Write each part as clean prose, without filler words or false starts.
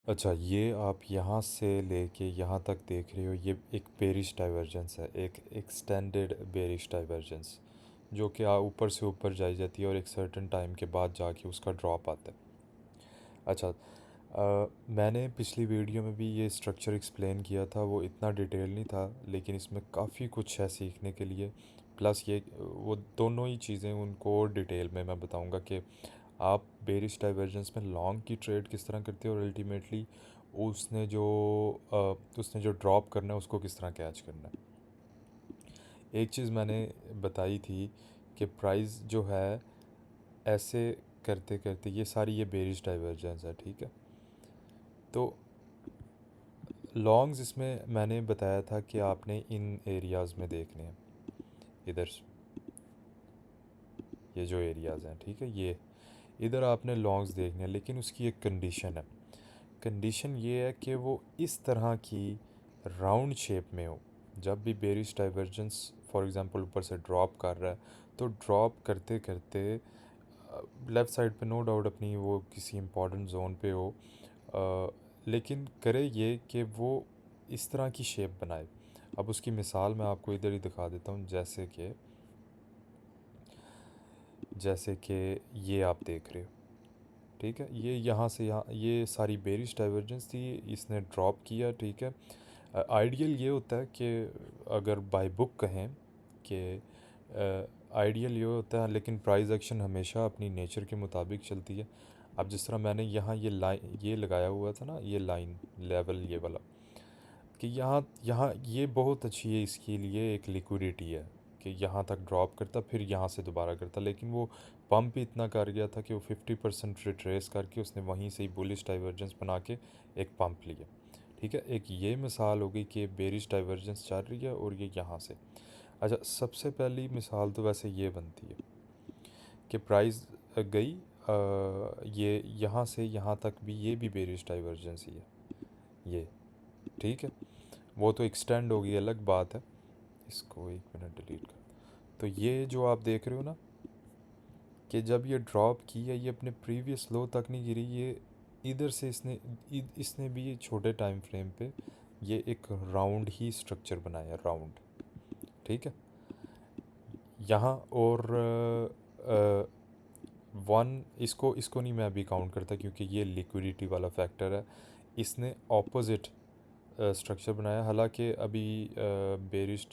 अच्छा, ये आप यहाँ से लेके यहाँ तक देख रहे हो, ये एक बेरिश डाइवर्जेंस है, एक एक्सटेंडेड बेरिश डाइवर्जेंस, जो कि ऊपर से ऊपर जाई जाती है और एक सर्टेन टाइम के बाद जाके उसका ड्रॉप आता है। अच्छा, मैंने पिछली वीडियो में भी ये स्ट्रक्चर एक्सप्लेन किया था, वो इतना डिटेल नहीं था, लेकिन इसमें काफ़ी कुछ है सीखने के लिए। प्लस ये वो दोनों ही चीज़ें उनको और डिटेल में मैं बताऊंगा कि आप बेरिश डाइवर्जेंस में लॉन्ग की ट्रेड किस तरह करते हो और अल्टीमेटली उसने जो ड्रॉप करना है उसको किस तरह कैच करना है। एक चीज़ मैंने बताई थी कि प्राइस जो है ऐसे करते करते ये बेरिश डाइवर्जेंस है, ठीक है। तो लॉन्ग्स इसमें मैंने बताया था कि आपने इन एरियाज़ में देखने हैं, इधर ये जो एरियाज़ हैं, ठीक है, ये इधर आपने लॉन्ग्स देखने हैं, लेकिन उसकी एक कंडीशन है। कंडीशन ये है कि वो इस तरह की राउंड शेप में हो। जब भी बेरिश डाइवर्जेंस फॉर एग्जांपल ऊपर से ड्रॉप कर रहा है, तो ड्रॉप करते करते लेफ़्ट साइड पे नो डाउट अपनी वो किसी इंपॉर्टेंट जोन पे हो, लेकिन करे ये कि वो इस तरह की शेप बनाए। अब उसकी मिसाल मैं आपको इधर ही दिखा देता हूँ, जैसे कि ये आप देख रहे हो, ठीक है। ये यहाँ से यहाँ ये सारी बेरिश डाइवर्जेंस थी, इसने ड्रॉप किया, ठीक है। आइडियल ये होता है कि अगर बाय बुक कहें कि आइडियल ये होता है, लेकिन प्राइस एक्शन हमेशा अपनी नेचर के मुताबिक चलती है। अब जिस तरह मैंने यहाँ ये लाइन ये लगाया हुआ था ना, ये लाइन लेवल ये वाला, कि यहाँ यहाँ ये बहुत अच्छी है, इसके लिए एक लिक्विडिटी है कि यहाँ तक ड्रॉप करता फिर यहाँ से दोबारा करता, लेकिन वो पंप भी इतना कर गया था कि वो 50% रिट्रेस करके उसने वहीं से ही बुलिश डाइवर्जेंस बना के एक पंप लिया, ठीक है। एक ये मिसाल हो गई कि बेरिश डाइवर्जेंस चल रही है और ये यहाँ से। अच्छा, सबसे पहली मिसाल तो वैसे ये बनती है कि प्राइस गई ये यहाँ से यहाँ तक भी, ये भी बेरिश डाइवर्जेंस ही है ये, ठीक है। वो तो एक्सटेंड होगी, अलग बात है। इसको एक मिनट डिलीट कर। तो ये जो आप देख रहे हो ना, कि जब ये ड्रॉप की है, ये अपने प्रीवियस लो तक नहीं गिरी, ये इधर से इसने भी ये छोटे टाइम फ्रेम पे ये एक राउंड ही स्ट्रक्चर बनाया, राउंड, ठीक है। यहाँ और वन, इसको इसको नहीं मैं अभी काउंट करता क्योंकि ये लिक्विडिटी वाला फैक्टर है। इसने ऑपोजिट स्ट्रक्चर बनाया, हालांकि अभी बेरिश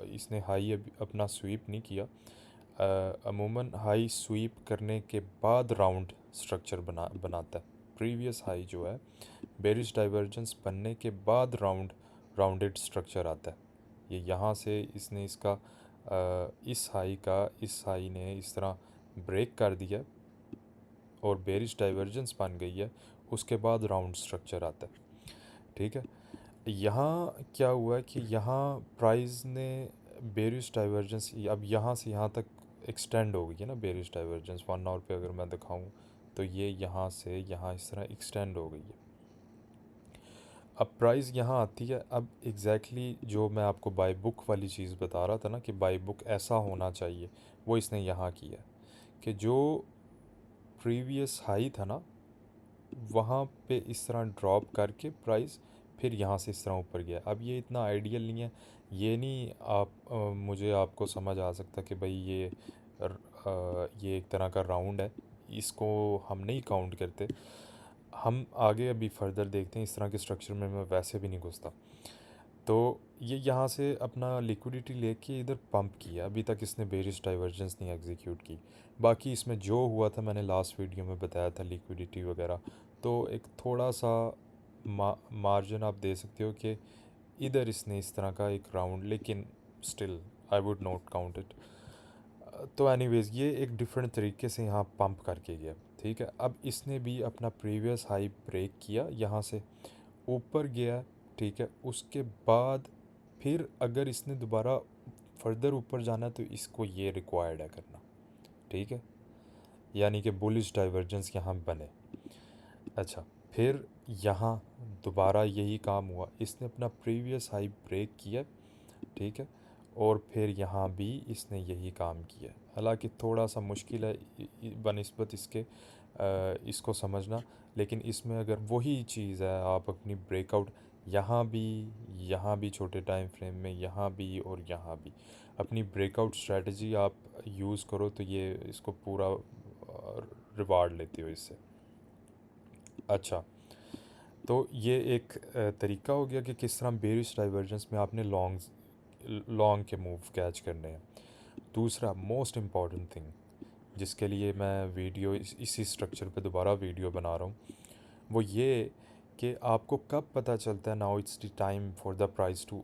इसने हाई अभी अपना स्वीप नहीं किया। अमूमन हाई स्वीप करने के बाद राउंड स्ट्रक्चर बनाता है। प्रीवियस हाई जो है, बेरिश डाइवर्जेंस बनने के बाद राउंडेड स्ट्रक्चर आता है। ये यहाँ से इसने इसका इस हाई ने इस तरह ब्रेक कर दिया और बेरिश डाइवर्जेंस बन गई है, उसके बाद राउंड स्ट्रक्चर आता है, ठीक है। यहाँ क्या हुआ है कि यहाँ प्राइस ने बेरिश डाइवर्जेंस अब यहाँ से यहाँ तक एक्सटेंड हो गई है ना, बेरिश डाइवर्जेंस 1 आवर पे अगर मैं दिखाऊं तो ये यहाँ से यहाँ इस तरह एक्सटेंड हो गई है। अब प्राइस यहाँ आती है, अब जो मैं आपको बाय बुक वाली चीज़ बता रहा था ना कि बाय बुक ऐसा होना चाहिए, वो इसने यहाँ किया कि जो प्रीवियस हाई था ना, वहाँ पे इस तरह ड्रॉप करके प्राइस फिर यहाँ से इस तरह ऊपर गया। अब ये इतना आइडियल नहीं है, ये नहीं मुझे आपको समझ आ सकता कि भाई ये एक तरह का राउंड है, इसको हम नहीं काउंट करते। हम आगे अभी फर्दर देखते हैं, इस तरह के स्ट्रक्चर में मैं वैसे भी नहीं घुसता। तो ये यहाँ से अपना लिक्विडिटी लेके इधर पंप किया, अभी तक इसने बेरिश डाइवर्जेंस नहीं एग्जीक्यूट की। बाकी इसमें जो हुआ था मैंने लास्ट वीडियो में बताया था, लिक्विडिटी वगैरह, तो एक थोड़ा सा मार्जिन आप दे सकते हो कि इधर इसने इस तरह का एक राउंड, लेकिन still I would not count it. तो एनीवेज ये एक डिफरेंट तरीके से यहाँ पंप करके गया, ठीक है। अब इसने भी अपना प्रीवियस हाई ब्रेक किया, यहाँ से ऊपर गया, ठीक है। उसके बाद फिर अगर इसने दोबारा फर्दर ऊपर जाना तो इसको ये रिक्वायर्ड है करना, ठीक है, यानी कि बुलिश डाइवर्जेंस यहाँ बने। अच्छा, फिर यहाँ दोबारा यही काम हुआ, इसने अपना प्रीवियस हाई ब्रेक किया, ठीक है, और फिर यहाँ भी इसने यही काम किया। हालांकि थोड़ा सा मुश्किल है बनस्बत इसके, इसको समझना। लेकिन इसमें अगर वही चीज़ है, आप अपनी ब्रेकआउट यहाँ भी छोटे टाइम फ्रेम में, यहाँ भी और यहाँ भी अपनी ब्रेकआउट स्ट्रेटजी आप यूज़ करो तो ये इसको पूरा रिवार्ड लेती हो इससे। अच्छा, तो ये एक तरीका हो गया कि किस तरह बेरिश डाइवर्जेंस में आपने लॉन्ग के मूव कैच करने हैं। दूसरा मोस्ट इम्पॉर्टेंट थिंग जिसके लिए मैं वीडियो इसी स्ट्रक्चर पे दोबारा वीडियो बना रहा हूँ, वो ये कि आपको कब पता चलता है now it's the time for the price to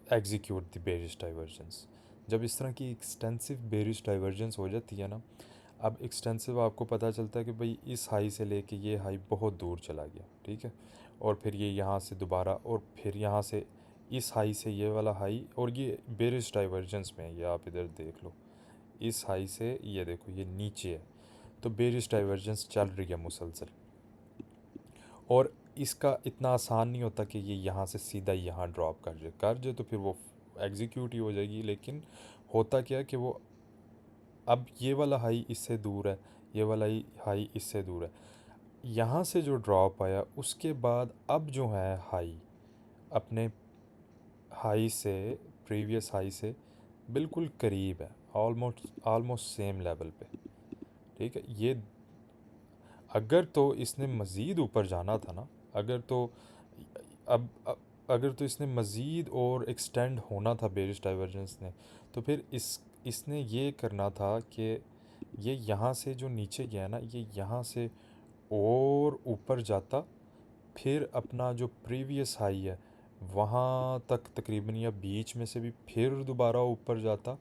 execute the bearish divergence. जब इस तरह की एक्सटेंसिव बेरिश डाइवर्जेंस हो जाती है ना, अब एक्सटेंसिव आपको पता चलता है कि भाई इस हाई से लेके ये हाई बहुत दूर चला गया, ठीक है, और फिर ये यहाँ से दोबारा, और फिर यहाँ से इस हाई से ये वाला हाई, और ये बेरिश डाइवर्जेंस में है, ये आप इधर देख लो, इस हाई से ये देखो ये नीचे है, तो बेरिश डाइवर्जेंस चल रही है मुसलसल। और इसका इतना आसान नहीं होता कि ये यहाँ से सीधा यहाँ ड्रॉप कर जाए तो फिर वो एग्जीक्यूट ही हो जाएगी। लेकिन होता क्या है कि वो अब ये वाला हाई इससे दूर है, ये वाला हाई इससे दूर है, यहाँ से जो ड्रॉप आया उसके बाद अब जो है हाई अपने हाई से, प्रीवियस हाई से बिल्कुल करीब है, ऑलमोस्ट ऑलमोस्ट सेम लेवल पे, ठीक है। ये अगर तो इसने मज़ीद ऊपर जाना था ना, अगर तो अगर तो इसने मज़ीद और एक्सटेंड होना था बेरिश डाइवर्जेंस ने, तो फिर इसने ये करना था कि ये यहाँ से जो नीचे गया ना, ये यहाँ से और ऊपर जाता, फिर अपना जो प्रीवियस हाई है वहाँ तक तकरीबन, या बीच में से भी फिर दोबारा ऊपर जाता,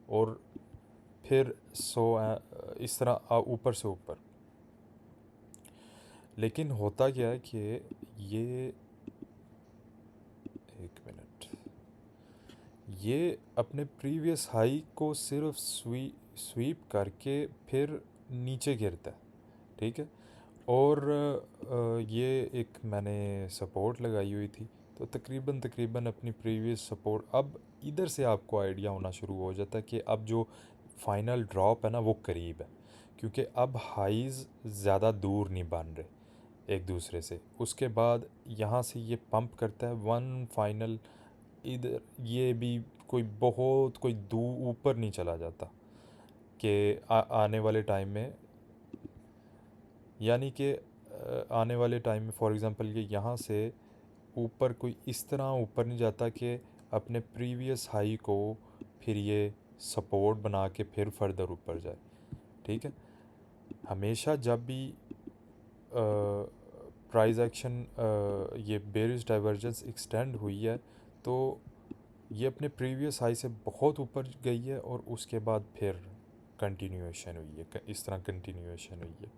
और फिर इस तरह ऊपर से ऊपर। लेकिन होता क्या है कि ये, एक मिनट, ये अपने प्रीवियस हाई को सिर्फ स्वीप करके फिर नीचे गिरता है, ठीक है। और ये एक मैंने सपोर्ट लगाई हुई थी, तो तकरीबन तकरीबन अपनी प्रीवियस सपोर्ट, अब इधर से आपको आइडिया होना शुरू हो जाता है कि अब जो फाइनल ड्रॉप है ना वो करीब है, क्योंकि अब हाइज़ ज़्यादा दूर नहीं बन रहे एक दूसरे से। उसके बाद यहाँ से ये पंप करता है वन फाइनल, इधर ये भी कोई दूर ऊपर नहीं चला जाता कि आने वाले टाइम में, यानी कि आने वाले टाइम में फॉर एग्ज़ाम्पल ये यहाँ से ऊपर कोई इस तरह ऊपर नहीं जाता कि अपने प्रीवियस हाई को फिर ये सपोर्ट बना के फिर फर्दर ऊपर जाए, ठीक है। हमेशा जब भी प्राइस एक्शन ये बेरिश डाइवर्जेंस एक्सटेंड हुई है, तो ये अपने प्रीवियस हाई से बहुत ऊपर गई है और उसके बाद फिर कंटिन्यूएशन हुई है, इस तरह कंटिन्यूएशन हुई है।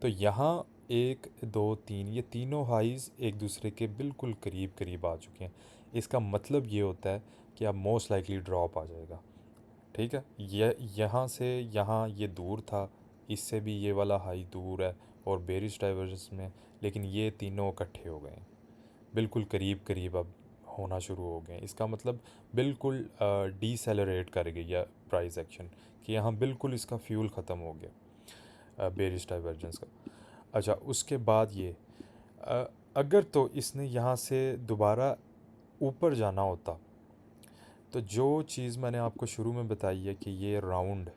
तो यहाँ एक दो तीन, ये तीनों हाइज़ एक दूसरे के बिल्कुल करीब करीब आ चुके हैं। इसका मतलब ये होता है कि अब मोस्ट लाइकली ड्रॉप आ जाएगा, ठीक है। ये यहाँ से यहाँ ये दूर था, इससे भी ये वाला हाई दूर है और बेरिश डाइवर्जेंस में, लेकिन ये तीनों इकट्ठे हो गए हैं, बिल्कुल करीब करीब अब होना शुरू हो गए हैं। इसका मतलब बिल्कुल डीसेलरेट कर गई है प्राइस एक्शन, कि यहाँ बिल्कुल इसका फ्यूल ख़त्म हो गया बेरिश डाइवर्जेंस का। अच्छा, उसके बाद ये अगर तो इसने यहाँ से दोबारा ऊपर जाना होता, तो जो चीज़ मैंने आपको शुरू में बताई है कि ये राउंड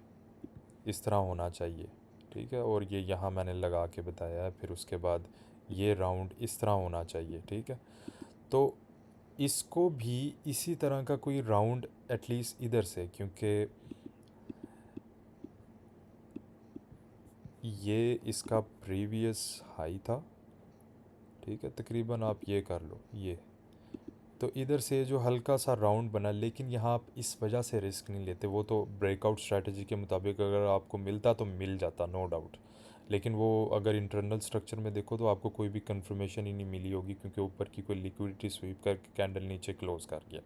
इस तरह होना चाहिए, ठीक है, और ये यहाँ मैंने लगा के बताया है, फिर उसके बाद ये राउंड इस तरह होना चाहिए, ठीक है। तो इसको भी इसी तरह का कोई राउंड एटलीस्ट इधर से, क्योंकि ये इसका प्रीवियस हाई था, ठीक है, तकरीबन आप ये कर लो ये, तो इधर से जो हल्का सा राउंड बना, लेकिन यहाँ आप इस वजह से रिस्क नहीं लेते, वो तो ब्रेकआउट स्ट्रेटजी के मुताबिक अगर आपको मिलता तो मिल जाता, नो डाउट। लेकिन वो अगर इंटरनल स्ट्रक्चर में देखो तो आपको कोई भी कंफर्मेशन ही नहीं मिली होगी, क्योंकि ऊपर की कोई लिक्विडिटी स्वीप करके कैंडल नीचे क्लोज कर गया।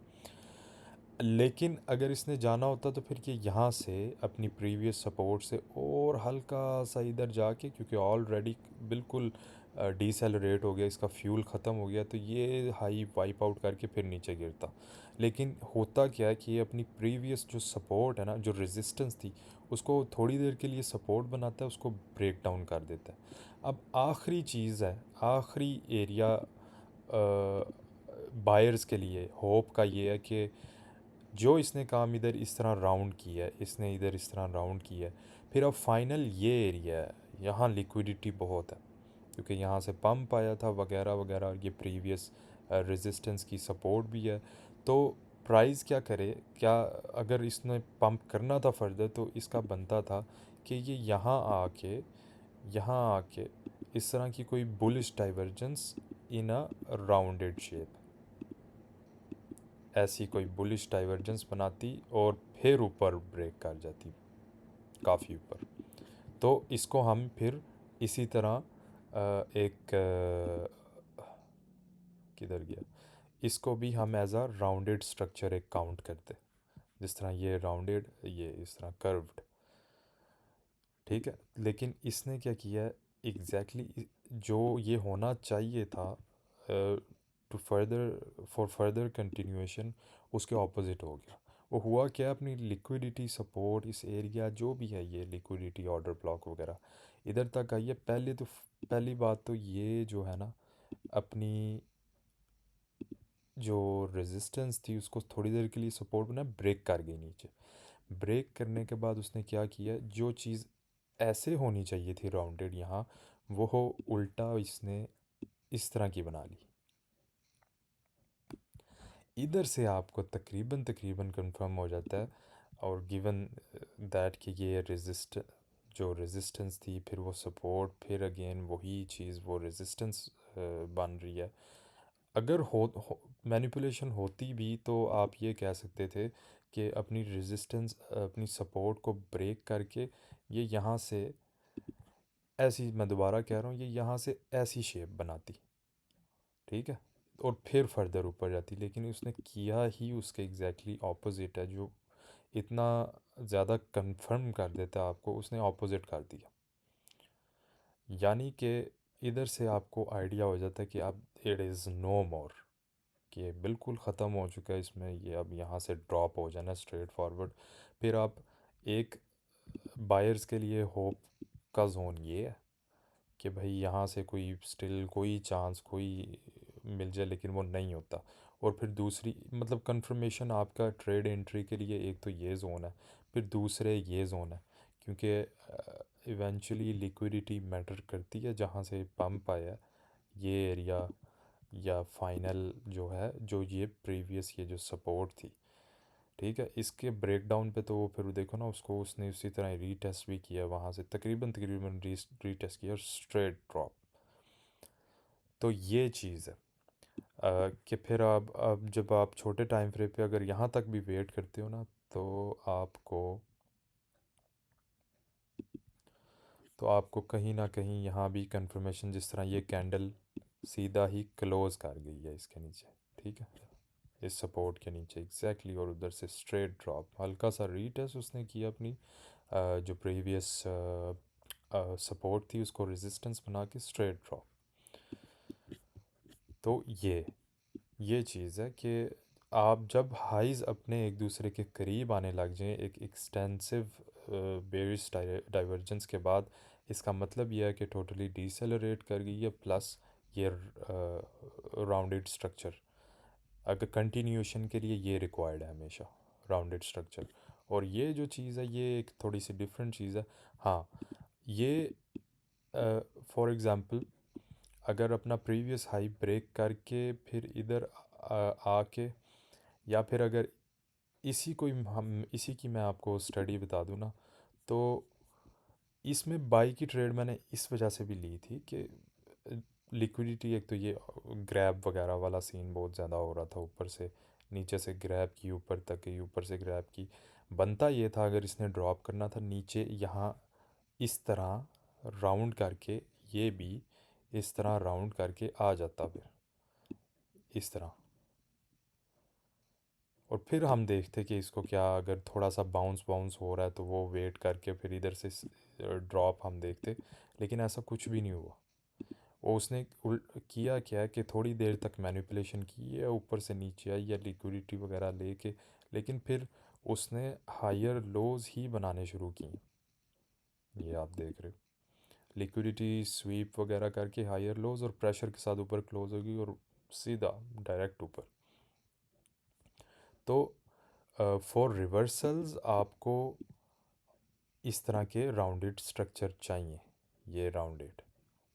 लेकिन अगर इसने जाना होता तो फिर ये यहाँ से अपनी प्रीवियस सपोर्ट से और हल्का सा इधर जाके, क्योंकि ऑलरेडी बिल्कुल डीसेलरेट हो गया, इसका फ्यूल ख़त्म हो गया, तो ये हाई वाइप आउट करके फिर नीचे गिरता। लेकिन होता क्या है कि ये अपनी प्रीवियस जो सपोर्ट है ना, जो रेजिस्टेंस थी, उसको थोड़ी देर के लिए सपोर्ट बनाता है, उसको ब्रेक डाउन कर देता है। अब आखिरी चीज़ है, आखिरी एरिया बायर्स के लिए होप का ये है कि जो इसने काम इधर इस तरह राउंड किया है, इसने इधर इस तरह राउंड किया है, फिर अब फाइनल ये एरिया है, यहाँ लिक्विडिटी बहुत है क्योंकि यहाँ से पंप आया था वगैरह वगैरह, और ये प्रीवियस रेजिस्टेंस की सपोर्ट भी है। तो प्राइस क्या करे, क्या अगर इसने पंप करना था फर्दर तो इसका बनता था कि ये यहाँ आके इस तरह की कोई बुलिश डाइवर्जेंस इन अ राउंडेड शेप, ऐसी कोई बुलिश डाइवर्जेंस बनाती और फिर ऊपर ब्रेक कर जाती काफ़ी ऊपर। तो इसको हम फिर इसी तरह एक किधर गया, इसको भी हम एज अ राउंडेड स्ट्रक्चर एक काउंट करते, जिस तरह ये राउंडेड, ये इस तरह कर्व्ड। ठीक है, लेकिन इसने क्या किया है एग्जैक्टली जो ये होना चाहिए था to further for further continuation, उसके ऑपोजिट हो गया। वो हुआ क्या, अपनी लिक्विडिटी सपोर्ट इस एरिया जो भी है, ये लिक्विडिटी ऑर्डर ब्लॉक वगैरह इधर तक आई है। पहली बात तो ये जो है ना, अपनी जो रेजिस्टेंस थी उसको थोड़ी देर के लिए सपोर्ट बना, ब्रेक कर गई नीचे। ब्रेक करने के बाद उसने क्या किया, जो चीज़ ऐसे होनी चाहिए थी राउंडेड यहाँ, वो हो उल्टा इसने इस तरह की बना ली। इधर से आपको तकरीबन तकरीबन कंफर्म हो जाता है, और गिवन दैट कि ये जो रेजिस्टेंस थी, फिर वो सपोर्ट, फिर अगेन वही चीज़, वो रेजिस्टेंस बन रही है। अगर हो मैनिपुलेशन होती भी तो आप ये कह सकते थे कि अपनी रेजिस्टेंस, अपनी सपोर्ट को ब्रेक करके ये यहाँ से ऐसी, मैं दोबारा कह रहा हूँ, ये यहाँ से ऐसी शेप बनाती, ठीक है, और फिर फर्दर ऊपर जाती। लेकिन उसने किया ही उसके एग्जैक्टली ऑपोजिट है, जो इतना ज़्यादा कंफर्म कर देता है आपको, उसने ऑपोजिट कर दिया। यानी कि इधर से आपको आइडिया हो जाता है कि अब इट इज़ नो मोर, कि ये बिल्कुल ख़त्म हो चुका है इसमें, ये अब यहाँ से ड्रॉप हो जाना स्ट्रेट फॉरवर्ड। फिर आप एक बायर्स के लिए होप का जोन ये है कि भाई यहाँ से कोई स्टिल कोई चांस कोई मिल जाए, लेकिन वो नहीं होता। और फिर दूसरी मतलब कंफर्मेशन आपका ट्रेड एंट्री के लिए, एक तो ये जोन है, फिर दूसरे ये जोन है, क्योंकि इवेंचुअली लिक्विडिटी मैटर करती है। जहाँ से पंप आया ये एरिया, या फाइनल जो है, जो ये प्रीवियस ये जो सपोर्ट थी, ठीक है, इसके ब्रेकडाउन पे तो वो फिर देखो ना, उसको उसने उसी तरह रीटेस्ट भी किया, वहाँ से तकरीबन तकरीबन रीटेस्ट किया और स्ट्रेट ड्रॉप। तो ये चीज़ है कि फिर अब जब आप छोटे टाइम फ्रेम पे अगर यहाँ तक भी वेट करते हो ना, तो आपको कहीं ना कहीं यहाँ भी कंफर्मेशन, जिस तरह ये कैंडल सीधा ही क्लोज कर गई है इसके नीचे, ठीक है, इस सपोर्ट के नीचे एग्जैक्टली, और उधर से स्ट्रेट ड्रॉप, हल्का सा रीटेस्ट उसने किया अपनी जो प्रीवियस सपोर्ट थी उसको रेजिस्टेंस बना के स्ट्रेट ड्रॉप। तो ये चीज़ है कि आप जब हाइज़ अपने एक दूसरे के करीब आने लग जाएं एक एक्सटेंसिव बेरिश डाइवर्जेंस के बाद, इसका मतलब यह है कि टोटली डिसेलरेट कर गई है, प्लस ये राउंडेड स्ट्रक्चर, अगर कंटिन्यूशन के लिए ये रिक्वायर्ड है हमेशा राउंडेड स्ट्रक्चर। और ये जो चीज़ है ये एक थोड़ी सी डिफरेंट चीज़ है। हाँ, ये फॉर एग्ज़ाम्पल अगर अपना प्रीवियस हाई ब्रेक करके फिर इधर आके, या फिर अगर इसी की मैं आपको स्टडी बता दूँ ना, तो इसमें बाई की ट्रेड मैंने इस वजह से भी ली थी कि लिक्विडिटी, एक तो ये ग्रैब वगैरह वाला सीन बहुत ज़्यादा हो रहा था, ऊपर से नीचे से ग्रैब की, ऊपर तक की, ऊपर से ग्रैब की। बनता ये था अगर इसने ड्रॉप करना था नीचे, यहाँ इस तरह राउंड करके, ये भी इस तरह राउंड करके आ जाता फिर इस तरह, और फिर हम देखते कि इसको क्या, अगर थोड़ा सा बाउंस बाउंस हो रहा है तो वो वेट करके फिर इधर से ड्रॉप हम देखते। लेकिन ऐसा कुछ भी नहीं हुआ। वो उसने किया क्या है कि थोड़ी देर तक मैनिपुलेशन की है, ऊपर से नीचे आई या लिक्विडिटी वगैरह लेके, लेकिन फिर उसने हायर लोज ही बनाने शुरू किए। ये आप देख रहे हो, लिक्विडिटी स्वीप वगैरह करके हायर लोज और प्रेशर के साथ ऊपर क्लोज होगी और सीधा डायरेक्ट ऊपर। तो फॉर रिवर्सल्स आपको इस तरह के राउंडेड स्ट्रक्चर चाहिए। ये राउंडेड,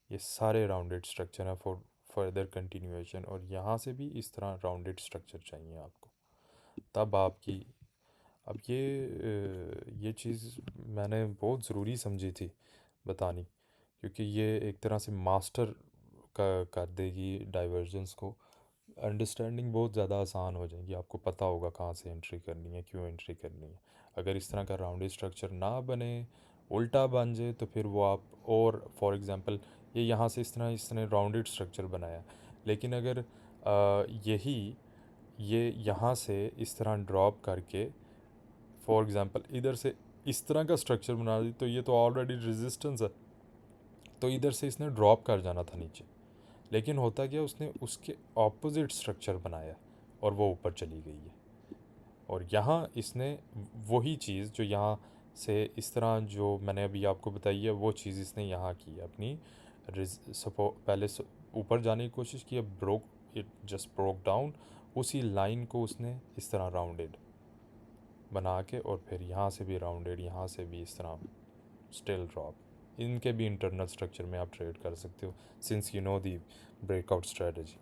ये सारे राउंडेड स्ट्रक्चर हैं फॉर फर्दर कंटिन्यूएशन, और यहाँ से भी इस तरह राउंडेड स्ट्रक्चर चाहिए आपको, तब आपकी। अब ये चीज़ मैंने बहुत ज़रूरी समझी थी बतानी, क्योंकि ये एक तरह से मास्टर का कर देगी डाइवर्जेंस को। अंडरस्टैंडिंग बहुत ज़्यादा आसान हो जाएगी, आपको पता होगा कहाँ से एंट्री करनी है, क्यों एंट्री करनी है। अगर इस तरह का राउंडेड स्ट्रक्चर ना बने, उल्टा बन जाए, तो फिर वो आप, और फॉर एग्ज़ाम्पल ये यहाँ से इस तरह राउंडेड स्ट्रक्चर बनाया, लेकिन अगर ये यहाँ से इस तरह ड्रॉप करके फॉर एग्ज़ाम्पल इधर से इस तरह का स्ट्रक्चर बना दी, तो ये तो ऑलरेडी रेजिस्टेंस है, तो इधर से इसने ड्रॉप कर जाना था नीचे। लेकिन होता क्या, उसने उसके ऑपोजिट स्ट्रक्चर बनाया और वो ऊपर चली गई है। और यहाँ इसने वही चीज़ जो यहाँ से इस तरह जो मैंने अभी आपको बताई है, वो चीज़ इसने यहाँ की अपनी पहले ऊपर जाने की कोशिश की, broke, it just broke down. उसी लाइन को उसने इस तरह राउंडेड बना के, और फिर यहाँ से भी राउंडेड, यहाँ से भी इस तरह स्टिल ड्रॉप। इनके भी इंटरनल स्ट्रक्चर में आप ट्रेड कर सकते हो, since you know the breakout strategy.